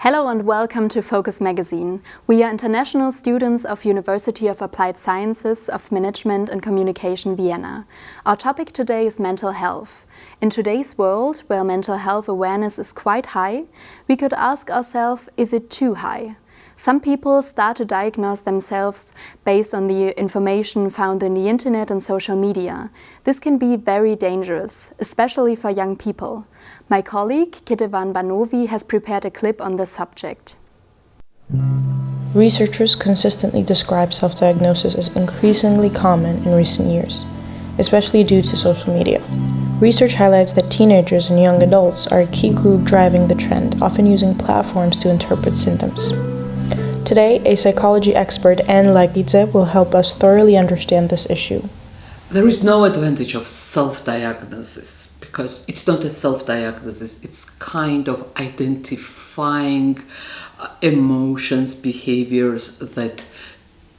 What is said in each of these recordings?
Hello and welcome to Focus Magazine. We are international students of University of Applied Sciences of Management and Communication, Vienna. Our topic today is mental health. In today's world, where mental health awareness is quite high, we could ask ourselves, is it too high? Some people start to diagnose themselves based on the information found in the internet and social media. This can be very dangerous, especially for young people. My colleague, Kitevan Banovi, has prepared a clip on this subject. Researchers consistently describe self-diagnosis as increasingly common in recent years, especially due to social media. Research highlights that teenagers and young adults are a key group driving the trend, often using platforms to interpret symptoms. Today, a psychology expert, Anne Lagidze, will help us thoroughly understand this issue. There is no advantage of self-diagnosis because it's not a self-diagnosis, it's kind of identifying emotions, behaviors that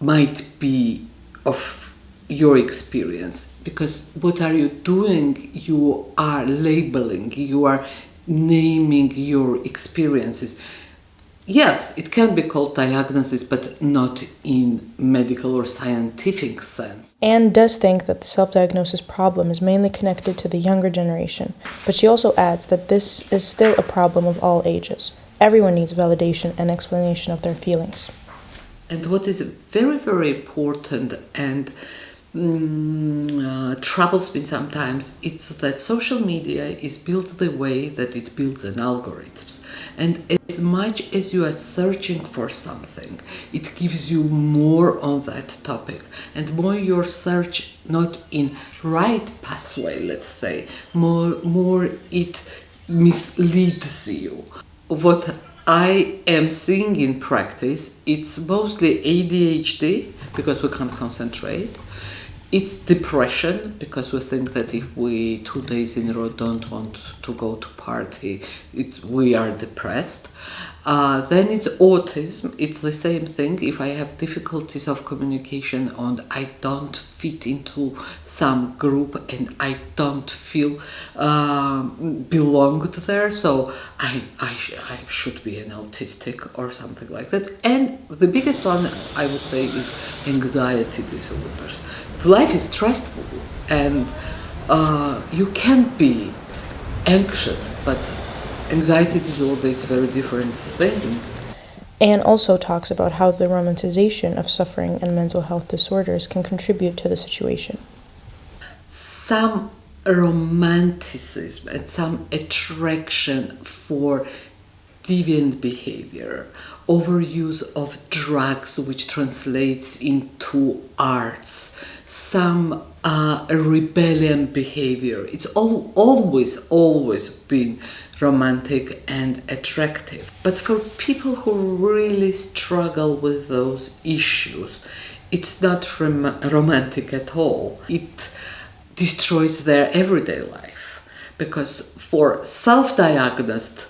might be of your experience. Because what are you doing? You are labeling, you are naming your experiences. Yes, it can be called diagnosis, but not in medical or scientific sense. Anne does think that the self-diagnosis problem is mainly connected to the younger generation, but she also adds that this is still a problem of all ages. Everyone needs validation and explanation of their feelings. And what is very, very important and troubles me sometimes, it's that social media is built the way that it builds an algorithms. And as much as you are searching for something, it gives you more on that topic. And more your search, not in right pathway, let's say, more it misleads you. What I am seeing in practice, it's mostly ADHD, because we can't concentrate. It's depression, because we think that if we 2 days in a row don't want to go to party, we are depressed. Then it's autism. It's the same thing. If I have difficulties of communication and I don't fit into some group and I don't feel belonged there, so I should be an autistic or something like that. And the biggest one, I would say, is anxiety disorders. Life is stressful and you can be anxious, but anxiety disorder is a very different thing. Anne also talks about how the romanticization of suffering and mental health disorders can contribute to the situation. Some romanticism and some attraction for deviant behavior, overuse of drugs which translates into arts, some rebellion behavior. It's always been romantic and attractive. But for people who really struggle with those issues, it's not romantic at all. It destroys their everyday life. Because for self-diagnosed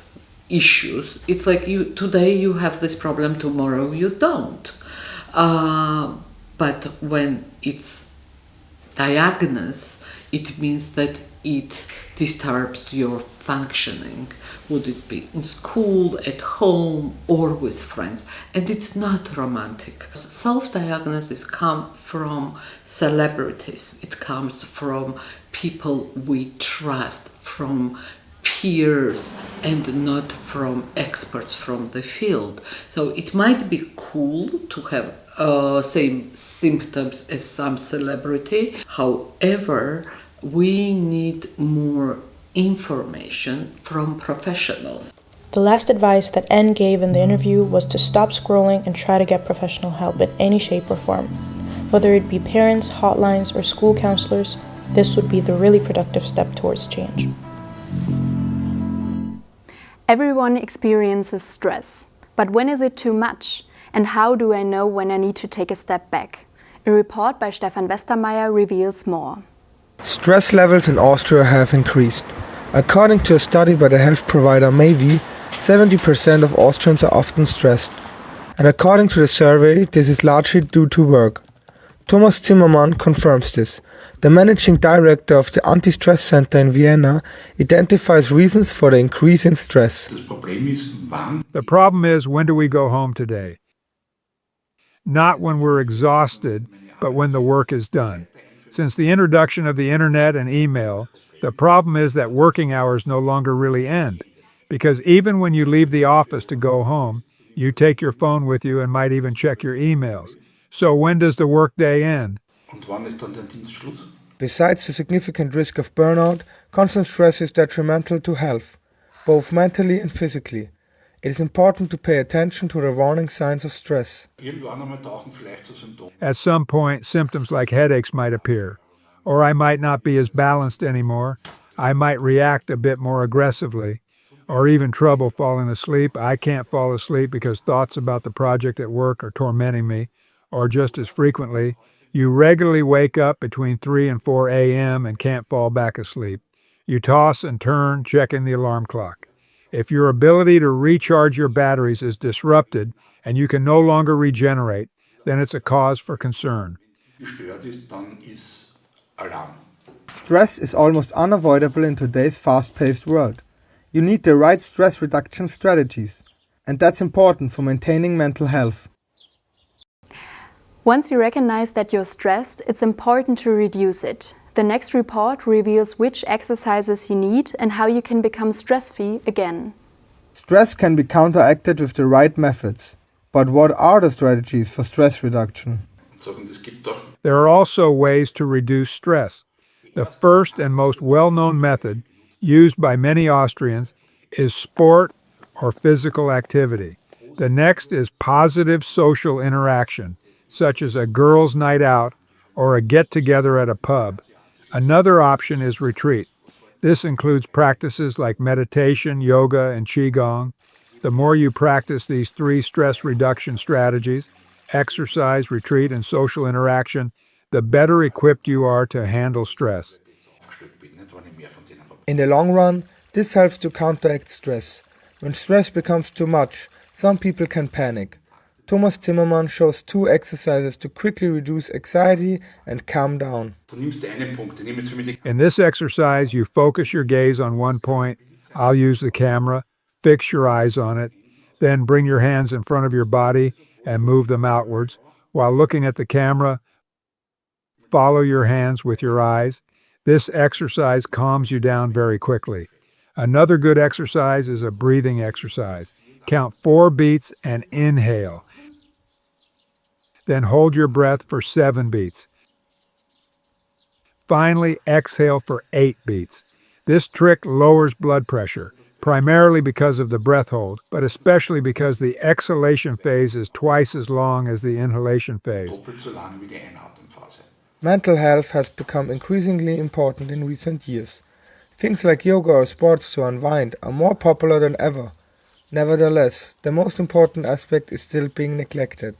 issues, it's like today you have this problem, tomorrow you don't. But when it's diagnosed, it means that it disturbs your functioning. Would it be in school, at home, or with friends? And it's not romantic. Self-diagnosis comes from celebrities. It comes from people we trust, from peers, and not from experts from the field. So it might be cool to have same symptoms as some celebrity. However, we need more information from professionals. The last advice that Anne gave in the interview was to stop scrolling and try to get professional help in any shape or form. Whether it be parents, hotlines, or school counselors, this would be the really productive step towards change. Everyone experiences stress, but when is it too much? And how do I know when I need to take a step back? A report by Stefan Westermeier reveals more. Stress levels in Austria have increased. According to a study by the health provider Mayvi, 70% of Austrians are often stressed. And according to the survey, this is largely due to work. Thomas Zimmermann confirms this. The managing director of the Anti-Stress Center in Vienna identifies reasons for the increase in stress. The problem is, when do we go home today? Not when we're exhausted, but when the work is done. Since the introduction of the internet and email, the problem is that working hours no longer really end. Because even when you leave the office to go home, you take your phone with you and might even check your emails. So when does the workday end? Besides the significant risk of burnout, constant stress is detrimental to health, both mentally and physically. It is important to pay attention to the warning signs of stress. At some point, symptoms like headaches might appear, or I might not be as balanced anymore. I might react a bit more aggressively, or even trouble falling asleep. I can't fall asleep because thoughts about the project at work are tormenting me, or just as frequently, you regularly wake up between 3 and 4 a.m. and can't fall back asleep. You toss and turn, checking the alarm clock. If your ability to recharge your batteries is disrupted and you can no longer regenerate, then it's a cause for concern. Stress is almost unavoidable in today's fast-paced world. You need the right stress reduction strategies, and that's important for maintaining mental health. Once you recognize that you're stressed, it's important to reduce it. The next report reveals which exercises you need and how you can become stress-free again. Stress can be counteracted with the right methods. But what are the strategies for stress reduction? There are also ways to reduce stress. The first and most well-known method, used by many Austrians, is sport or physical activity. The next is positive social interaction, such as a girls' night out or a get-together at a pub. Another option is retreat. This includes practices like meditation, yoga, and qigong. The more you practice these 3 stress reduction strategies, exercise, retreat, and social interaction, the better equipped you are to handle stress. In the long run, this helps to counteract stress. When stress becomes too much, some people can panic. Thomas Zimmermann shows 2 exercises to quickly reduce anxiety and calm down. In this exercise, you focus your gaze on one point. I'll use the camera. Fix your eyes on it. Then bring your hands in front of your body and move them outwards. While looking at the camera, follow your hands with your eyes. This exercise calms you down very quickly. Another good exercise is a breathing exercise. Count 4 beats and inhale. Then hold your breath for 7 beats. Finally, exhale for 8 beats. This trick lowers blood pressure, primarily because of the breath hold, but especially because the exhalation phase is twice as long as the inhalation phase. Mental health has become increasingly important in recent years. Things like yoga or sports to unwind are more popular than ever. Nevertheless, the most important aspect is still being neglected.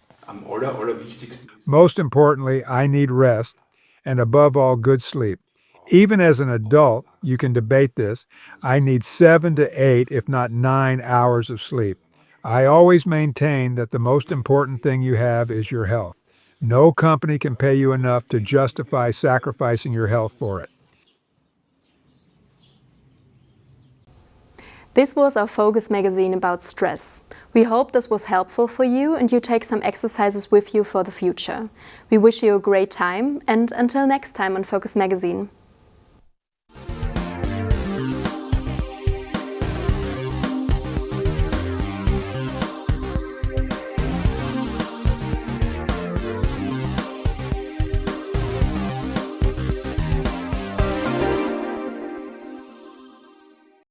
Most importantly, I need rest, and above all, good sleep. Even as an adult, you can debate this, I need 7 to 8, if not 9 hours of sleep. I always maintain that the most important thing you have is your health. No company can pay you enough to justify sacrificing your health for it. This was our Focus magazine about stress. We hope this was helpful for you and you take some exercises with you for the future. We wish you a great time and until next time on Focus magazine.